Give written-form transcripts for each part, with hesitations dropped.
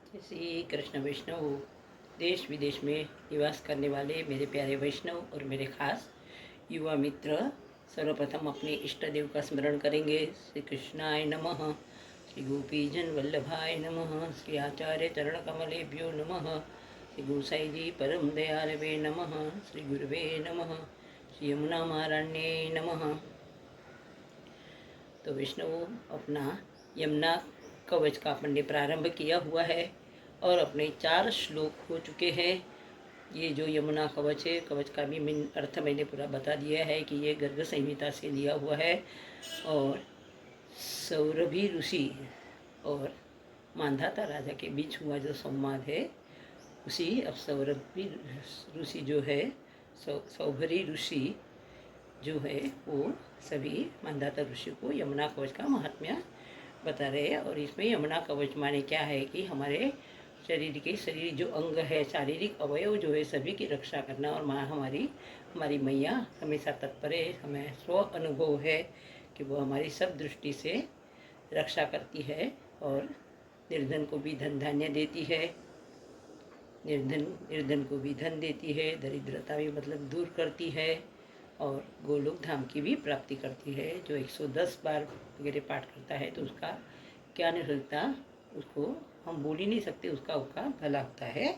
जय श्री कृष्ण वैष्णव। देश विदेश में निवास करने वाले मेरे प्यारे वैष्णव और मेरे खास युवा मित्र सर्वप्रथम अपने इष्ट देव का स्मरण करेंगे। श्री कृष्णाय नमः, श्री गोपीजन वल्लभाय नमः, श्री आचार्य चरण कमलेभ्यो नमः, श्री गोसाई जी परम दयालवे नमः, श्री गुरुवे नमः, श्री यमुना महाराण्ये नमः। तो वैष्णव अपना यमुना कवच का अपन ने प्रारंभ किया हुआ है और अपने 4 श्लोक हो चुके हैं। ये जो यमुना कवच है, कवच का भी अर्थ मैंने पूरा बता दिया है कि ये गर्ग संहिता से लिया हुआ है और सौरभी ऋषि और मांधाता राजा के बीच हुआ जो संवाद है उसी अब सौरभी ऋषि जो है सौभरी ऋषि जो है वो सभी मांधाता ऋषि को यमुना कवच का महात्म्य बता रहे हैं। और इसमें यमुना कवच माने क्या है कि हमारे शरीर जो अंग है, शारीरिक अवयव जो है सभी की रक्षा करना। और माँ हमारी मैया हमेशा तत्पर है, हमें स्व अनुभव है कि वो हमारी सब दृष्टि से रक्षा करती है और निर्धन को भी धन धान्य देती है, निर्धन को भी धन देती है, दरिद्रता भी मतलब दूर करती है और गोलोक धाम की भी प्राप्ति करती है। जो 110 बार वगैरह पाठ करता है तो उसका क्या नहीं सकता, उसको हम बोल ही नहीं सकते, उसका भला होता है।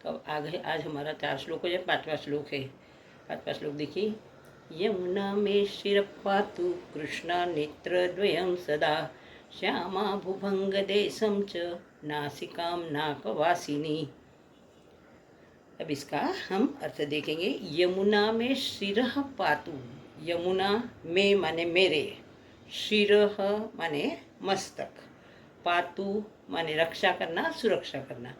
तो अब आगे आज हमारा 4 श्लोक हो जाए, 5वां श्लोक है। 5वां श्लोक देखिए। यमुना में शिरपातु कृष्णा नेत्रद्वयं सदा श्यामा भुभंग देशम च नासिकां नाकवासिनी। अब इसका हम अर्थ देखेंगे। यमुना में शिरः पातु, यमुना में माने मेरे, शिरः माने मस्तक, पातु माने रक्षा करना, सुरक्षा करना,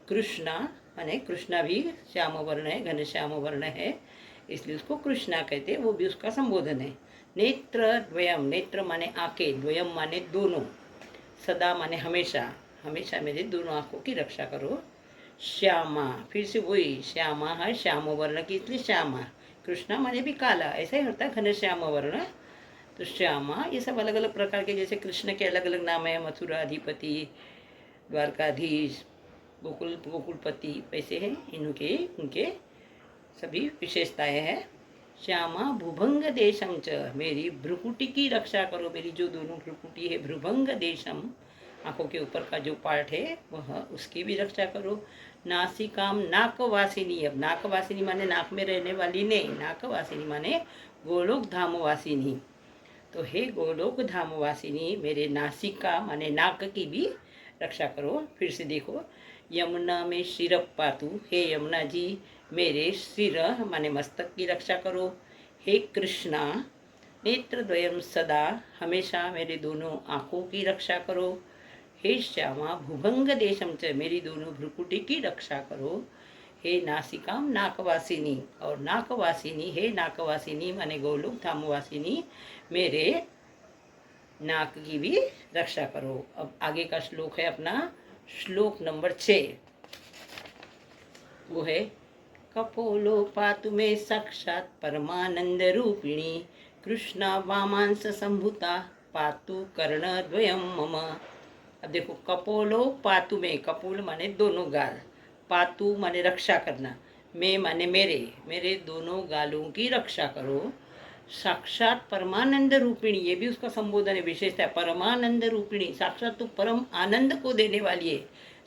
कृष्णा माने कृष्णा भी श्याम वर्ण है, घन श्याम वर्ण है, इसलिए उसको कृष्णा कहते हैं, वो भी उसका संबोधन है। नेत्र द्वयम, नेत्र माने आंखें, द्वयम माने दोनों, सदा माने हमेशा, हमेशा मेरे दोनों आंखों की रक्षा करो। श्यामा, फिर से वही श्यामा है, श्याम वर्ण की इसलिए श्यामा, कृष्णा माने भी काला, ऐसा ही होता है घन श्याम वर्ण। तो श्यामा ये सब अलग अलग प्रकार के, जैसे कृष्ण के अलग अलग नाम है, मथुराधिपति, द्वारकाधीश, गोकुलपति, वैसे हैं इनके उनके सभी विशेषताएं हैं। श्यामा भ्रुभंग देशम च, मेरी भ्रुकुटी की रक्षा करो, मेरी जो दोनों भ्रुकुटी है, भ्रुभंग देशम आंखों के ऊपर का जो पार्ट है वह उसकी भी रक्षा करो। नासिकाम नाकवासिनी, अब नाकवासिनी माने नाक में रहने वाली नहीं, नाकवासिनी माने गोलोक धामवासिनी। तो हे गोलोक धामवासिनी, मेरे नासिका माने नाक की भी रक्षा करो। फिर से देखो, यमुना में शिर पातु, हे यमुना जी मेरे सिर माने मस्तक की रक्षा करो। हे कृष्णा नेत्रद्वयम सदा, हमेशा मेरे दोनों आँखों की रक्षा करो। हे श्यामा भुभंग देशम च, मेरी दोनों भ्रुकुटी की रक्षा करो। हे नासिकाम नाकवासिनी, और नाकवासिनी, हे नाकवासिनी माने गोलोक धामवासिनी, मेरे नाक की भी रक्षा करो। अब आगे का श्लोक है अपना श्लोक नंबर 6, वो है कपोलो पातु में साक्षात परमानंद रूपिणी कृष्णा वामांस संभुता पातु कर्णद्वयम मम। अब देखो, कपोलो पातु में, कपोल माने दोनों गाल, पातु माने रक्षा करना, में माने मेरे दोनों गालों की रक्षा करो। साक्षात परमानंद रूपिणी, ये भी उसका संबोधन है, विशेषता है, परमानंद रूपिणी, साक्षात तो परम आनंद को देने वाली है,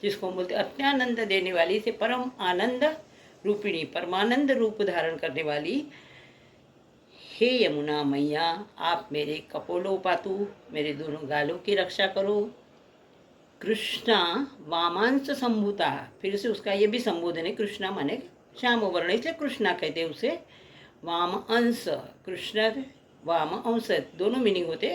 जिसको बोलते अत्यानंद देने वाली, से परम आनंद रूपिणी, परमानंद रूप धारण करने वाली। हे यमुना मैया, आप मेरे कपोलो पातु, मेरे दोनों गालों की रक्षा करो। कृष्णा वामांश संभूता, फिर से उसका ये भी संबोधन है, कृष्णा माने श्याम वर्ण, इसलिए कृष्णा कहते हैं उसे। वाम अंश, कृष्ण वाम अंश, दोनों मीनिंग होते।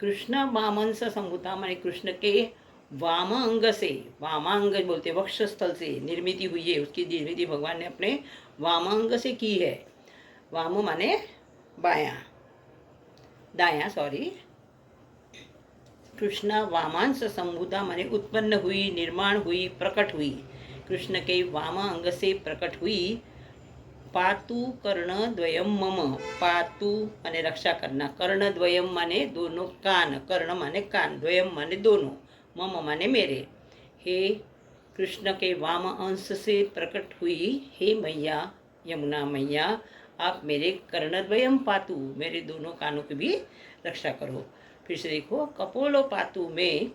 कृष्ण वामांश संभूता माने कृष्ण के वाम अंग से, वामांग बोलते वक्षस्थल से निर्मित हुई है, उसकी निर्मित भगवान ने अपने वामांग से की है। वाम माने बायां, दायां सॉरी। कृष्ण वामांश संभूता माने उत्पन्न हुई, निर्माण हुई, प्रकट हुई, कृष्ण के वाम अंग से प्रकट हुई। पातु कर्ण द्वयम मम, पातु माने रक्षा करना, कर्ण द्वयम माने दोनों कान, कर्ण माने कान, द्वयम माने दोनों, मम माने मेरे। हे कृष्ण के वाम अंश से प्रकट हुई हे मैया यमुना मैया, आप मेरे कर्णद्वयम पातु, मेरे दोनों कानों की भी रक्षा करो। फिर से देखो, कपोलो पातु में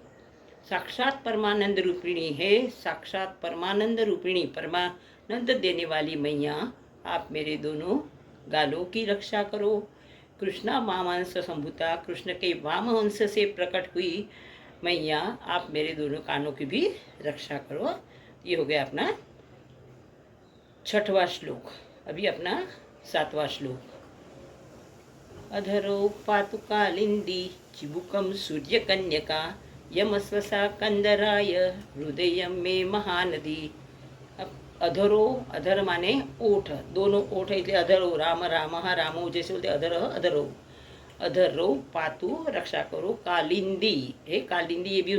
साक्षात परमानंद रूपिणी है, साक्षात परमानंद रूपिणी परमानंद देने वाली मैया, आप मेरे दोनों गालों की रक्षा करो। कृष्णा वामांश संभूता, कृष्ण के वाम अंश से प्रकट हुई मैया, आप मेरे दोनों कानों की भी रक्षा करो। ये हो गया अपना 6वां श्लोक। अभी अपना 7वां श्लोक। अधरो पातु कालिंदी चिबुकम सूर्यकन्यका यमस्वसा कंदराय हृदय में महानदी। अब अधरो, अधर माने ओठ, दोनों ओठ इसलिए अधरो, राम राम रामो जैसे बोलते अधर अधरो, अधरो पातु रक्षा करो। कालिंदी है, कालिंदी ये भी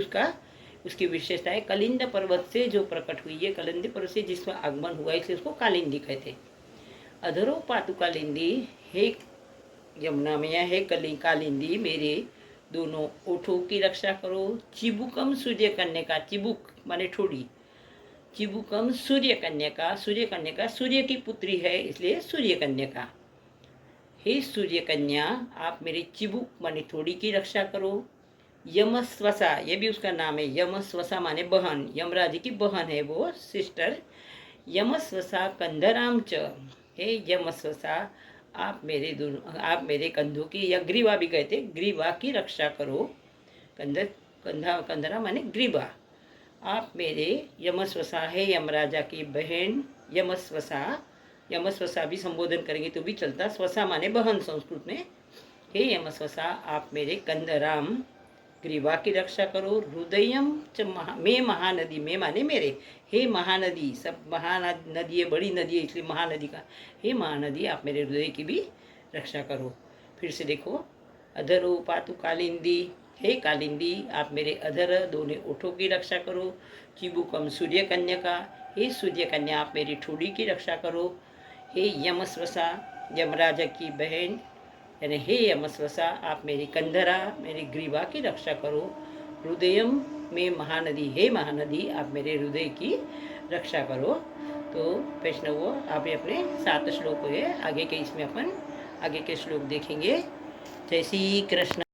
उसकी विशेषता है। कलिंद पर्वत से जो प्रकट हुई है, कलिंद पर्वत से जिसका आगमन हुआ है, इसलिए उसको कालिंदी कहते हैं। अधरो पातु कालिंदी, हे यमुना मैया, हे कालिंदी मेरे दोनों ओठों की रक्षा करो। चिबुकम सूर्य कन्या का, चिबुक माने ठोड़ी, चिबुकम सूर्य कन्या का, सूर्य कन्या का सूर्य की पुत्री है इसलिए सूर्य कन्या का। हे सूर्य कन्या, आप मेरे चिबुक माने ठोड़ी की रक्षा करो। यमस्वसा, ये भी उसका नाम है। यमस्वसा माने बहन, यमराज की बहन है वो, सिस्टर। यमस्वसा कंधराम च, हे यमस्वसा, आप मेरे कंधों की, या ग्रीवा भी कहते, ग्रीवा की रक्षा करो। कंधरा माने ग्रीवा। आप मेरे यमस्वसा है, यमराजा की बहन यमस्वसा, यमस्वसा भी संबोधन करेंगे तो भी चलता, स्वसा माने बहन संस्कृत में। हे यमस्वसा, आप मेरे कंधराम ग्रीवा की रक्षा करो। हृदयम च में महानदी, में माने मेरे, हे महानदी, सब महानदी है, बड़ी नदी है इसलिए महानदी का, हे महानदी आप मेरे हृदय की भी रक्षा करो। फिर से देखो, अधरो पातु कालिंदी, हे कालिंदी आप मेरे अधर दोनों ओठों की रक्षा करो। चिबुकम सूर्य कन्या का, हे सूर्य कन्या आप मेरी ठोड़ी की रक्षा करो। हे यमस्वसा, यमराजा की बहन यानी हे यमस्वसा, आप मेरी कंधरा, मेरी ग्रीवा की रक्षा करो। हृदयम में महानदी, हे महानदी आप मेरे हृदय की रक्षा करो। तो वैष्णवों, आप अपने 7 श्लोक हुए, आगे के इसमें अपन आगे के श्लोक देखेंगे। जय श्री कृष्ण।